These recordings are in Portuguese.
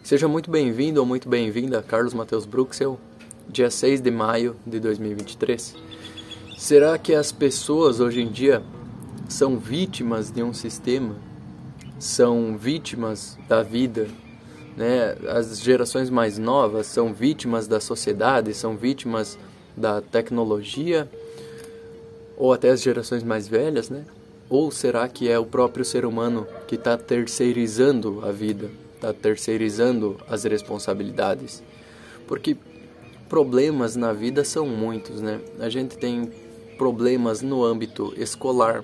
Seja muito bem-vindo ou muito bem-vinda, Carlos Matheus Bruxel, dia 6 de maio de 2023. Será que as pessoas hoje em dia são vítimas de um sistema? São vítimas da vida? Né? As gerações mais novas são vítimas da sociedade, são vítimas da tecnologia? Ou até as gerações mais velhas, né? Ou será que é o próprio ser humano que está terceirizando a vida? Está terceirizando as responsabilidades? Porque problemas na vida são muitos, né? A gente tem problemas no âmbito escolar,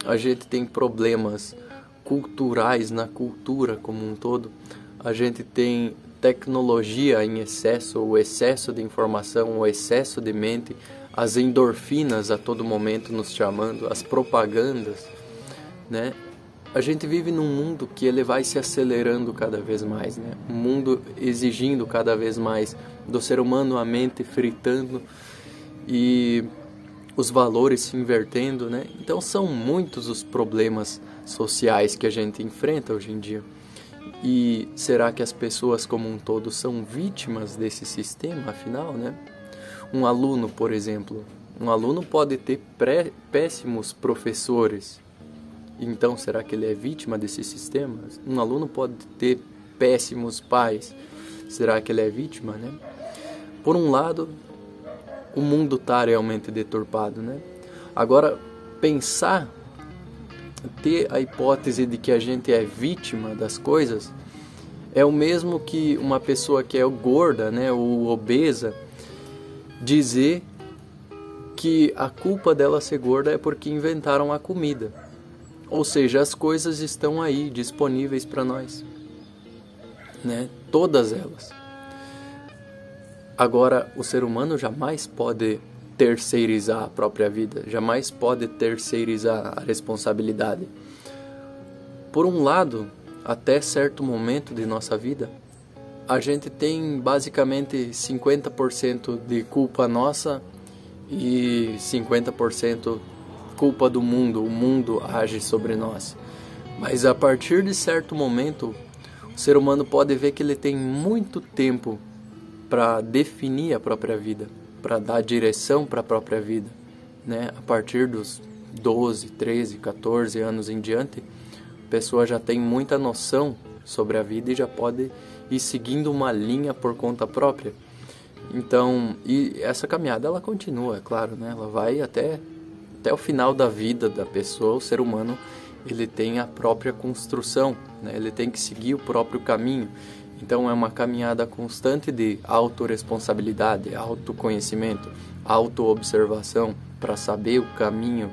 a gente tem problemas culturais na cultura como um todo, a gente tem tecnologia em excesso, o excesso de informação, o excesso de mente, as endorfinas a todo momento nos chamando, as propagandas, né? A gente vive num mundo que ele vai se acelerando cada vez mais, né? Um mundo exigindo cada vez mais do ser humano, a mente fritando e os valores se invertendo, né? Então são muitos os problemas sociais que a gente enfrenta hoje em dia. E será que as pessoas como um todo são vítimas desse sistema, afinal, né? Um aluno, por exemplo, um aluno pode ter péssimos professores. Então, será que ele é vítima desse sistema? Um aluno pode ter péssimos pais. Será que ele é vítima, né? Por um lado, o mundo está realmente deturpado, né? Agora, ter a hipótese de que a gente é vítima das coisas, é o mesmo que uma pessoa que é gorda, né, ou obesa, dizer que a culpa dela ser gorda é porque inventaram a comida. Ou seja, as coisas estão aí, disponíveis para nós, né? Todas elas. Agora, o ser humano jamais pode terceirizar a própria vida, jamais pode terceirizar a responsabilidade. Por um lado, até certo momento de nossa vida, a gente tem basicamente 50% de culpa nossa e 50% culpa do mundo. O mundo age sobre nós. Mas a partir de certo momento, o ser humano pode ver que ele tem muito tempo para definir a própria vida, para dar direção para a própria vida, né? A partir dos 12, 13, 14 anos em diante, a pessoa já tem muita noção sobre a vida e já pode ir seguindo uma linha por conta própria. Então, e essa caminhada ela continua, é claro, né? Ela vai até o final da vida da pessoa. O ser humano, ele tem a própria construção, né? Ele tem que seguir o próprio caminho. Então é uma caminhada constante de autorresponsabilidade, autoconhecimento, autoobservação para saber o caminho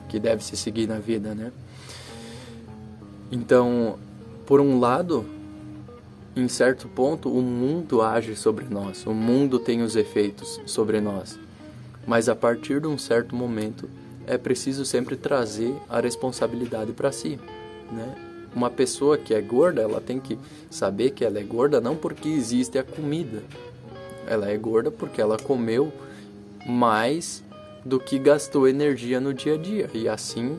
que deve se seguir na vida, né? Então, por um lado, em certo ponto, o mundo age sobre nós, o mundo tem os efeitos sobre nós. Mas a partir de um certo momento, é preciso sempre trazer a responsabilidade para si, né? Uma pessoa que é gorda, ela tem que saber que ela é gorda não porque existe a comida. Ela é gorda porque ela comeu mais do que gastou energia no dia a dia. E assim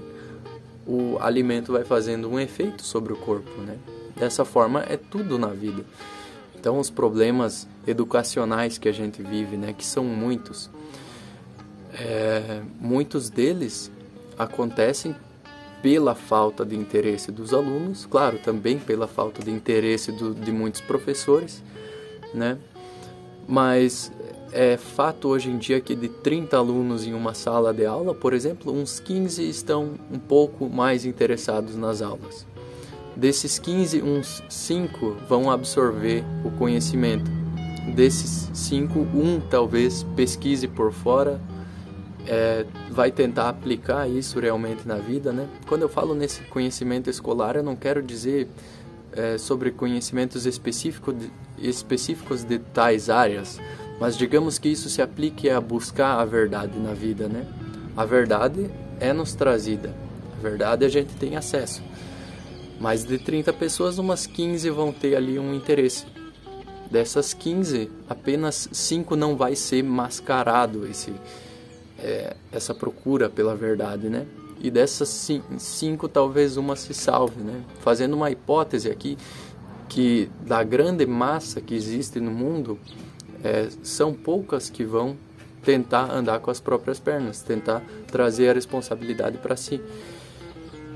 o alimento vai fazendo um efeito sobre o corpo, né? Dessa forma é tudo na vida. Então os problemas educacionais que a gente vive, né, que são muitos, muitos deles acontecem pela falta de interesse dos alunos, claro, também pela falta de interesse de muitos professores, né? Mas é fato hoje em dia que de 30 alunos em uma sala de aula, por exemplo, uns 15 estão um pouco mais interessados nas aulas. Desses 15, uns 5 vão absorver o conhecimento. Desses 5, um talvez pesquise por fora, vai tentar aplicar isso realmente na vida, né? Quando eu falo nesse conhecimento escolar, eu não quero dizer sobre conhecimentos específicos de tais áreas, mas digamos que isso se aplique a buscar a verdade na vida, né? A verdade é nos trazida, a verdade a gente tem acesso, mas de 30 pessoas, umas 15 vão ter ali um interesse. Dessas 15, apenas 5 não vai ser mascarado essa procura pela verdade, né? E dessas 5, talvez uma se salve, né? Fazendo uma hipótese aqui, que da grande massa que existe no mundo, são poucas que vão tentar andar com as próprias pernas, tentar trazer a responsabilidade para si.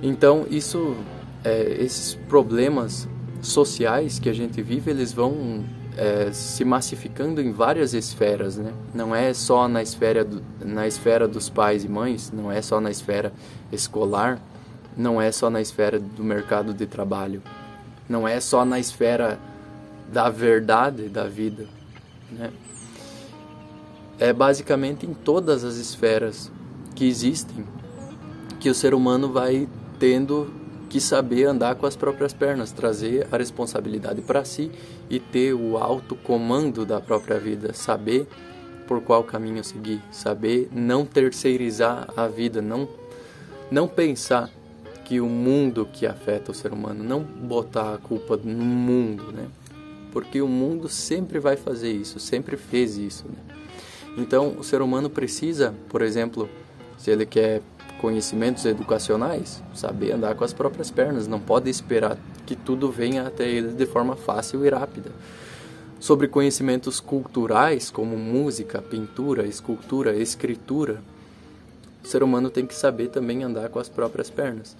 Então, esses problemas sociais que a gente vive, eles vão se massificando em várias esferas, né? Não é só na esfera dos pais e mães, não é só na esfera escolar, não é só na esfera do mercado de trabalho, não é só na esfera da verdade da vida, né? É basicamente em todas as esferas que existem que o ser humano vai tendo que saber andar com as próprias pernas, trazer a responsabilidade para si e ter o autocomando da própria vida, saber por qual caminho seguir, saber não terceirizar a vida, não pensar que o mundo que afeta o ser humano, não botar a culpa no mundo, né? Porque o mundo sempre vai fazer isso, sempre fez isso, né? Então, o ser humano precisa, por exemplo, se ele quer conhecimentos educacionais, saber andar com as próprias pernas, não pode esperar que tudo venha até ele de forma fácil e rápida. Sobre conhecimentos culturais, como música, pintura, escultura, escritura, o ser humano tem que saber também andar com as próprias pernas.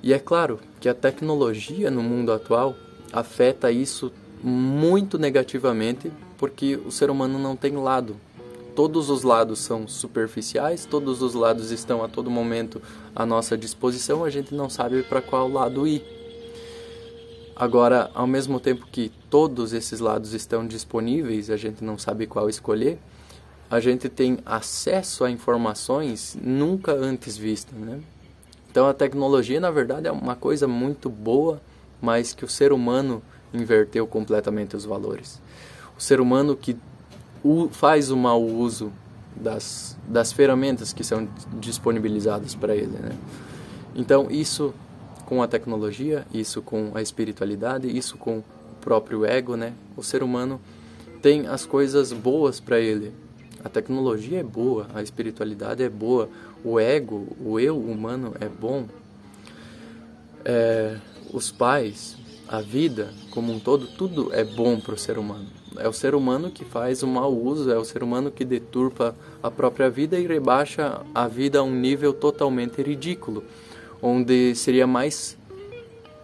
E é claro que a tecnologia no mundo atual afeta isso muito negativamente, porque o ser humano não tem lado. Todos os lados são superficiais, todos os lados estão a todo momento à nossa disposição, a gente não sabe para qual lado ir. Agora, ao mesmo tempo que todos esses lados estão disponíveis, a gente não sabe qual escolher, a gente tem acesso a informações nunca antes vistas, né? Então a tecnologia, na verdade, é uma coisa muito boa, mas que o ser humano inverteu completamente os valores. O ser humano que faz o mau uso das ferramentas que são disponibilizadas para ele, né? Então isso com a tecnologia, isso com a espiritualidade, isso com o próprio ego, né? O ser humano tem as coisas boas para ele. A tecnologia é boa, a espiritualidade é boa, o ego, o eu humano é bom. Os pais, a vida como um todo, tudo é bom para o ser humano. É o ser humano que faz o mau uso, é o ser humano que deturpa a própria vida e rebaixa a vida a um nível totalmente ridículo, onde seria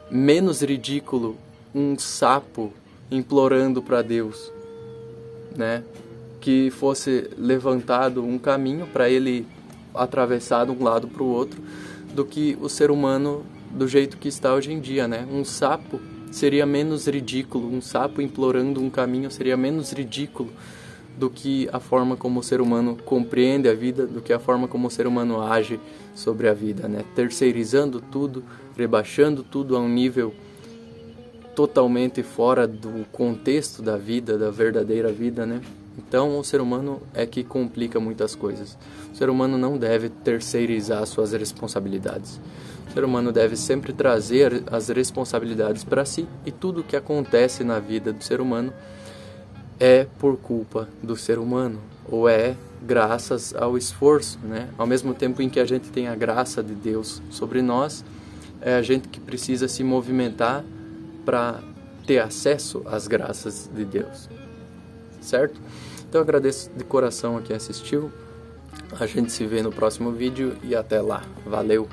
menos ridículo um sapo implorando para Deus, né? Que fosse levantado um caminho para ele atravessar de um lado para o outro, do que o ser humano do jeito que está hoje em dia, né? Um sapo seria menos ridículo, um sapo implorando um caminho seria menos ridículo do que a forma como o ser humano compreende a vida, do que a forma como o ser humano age sobre a vida, né? Terceirizando tudo, rebaixando tudo a um nível totalmente fora do contexto da vida, da verdadeira vida, né? Então o ser humano é que complica muitas coisas. O ser humano não deve terceirizar suas responsabilidades. O ser humano deve sempre trazer as responsabilidades para si, e tudo o que acontece na vida do ser humano é por culpa do ser humano, ou é graças ao esforço, né? Ao mesmo tempo em que a gente tem a graça de Deus sobre nós, é a gente que precisa se movimentar para ter acesso às graças de Deus, certo? Então eu agradeço de coração a quem assistiu, a gente se vê no próximo vídeo e até lá, valeu!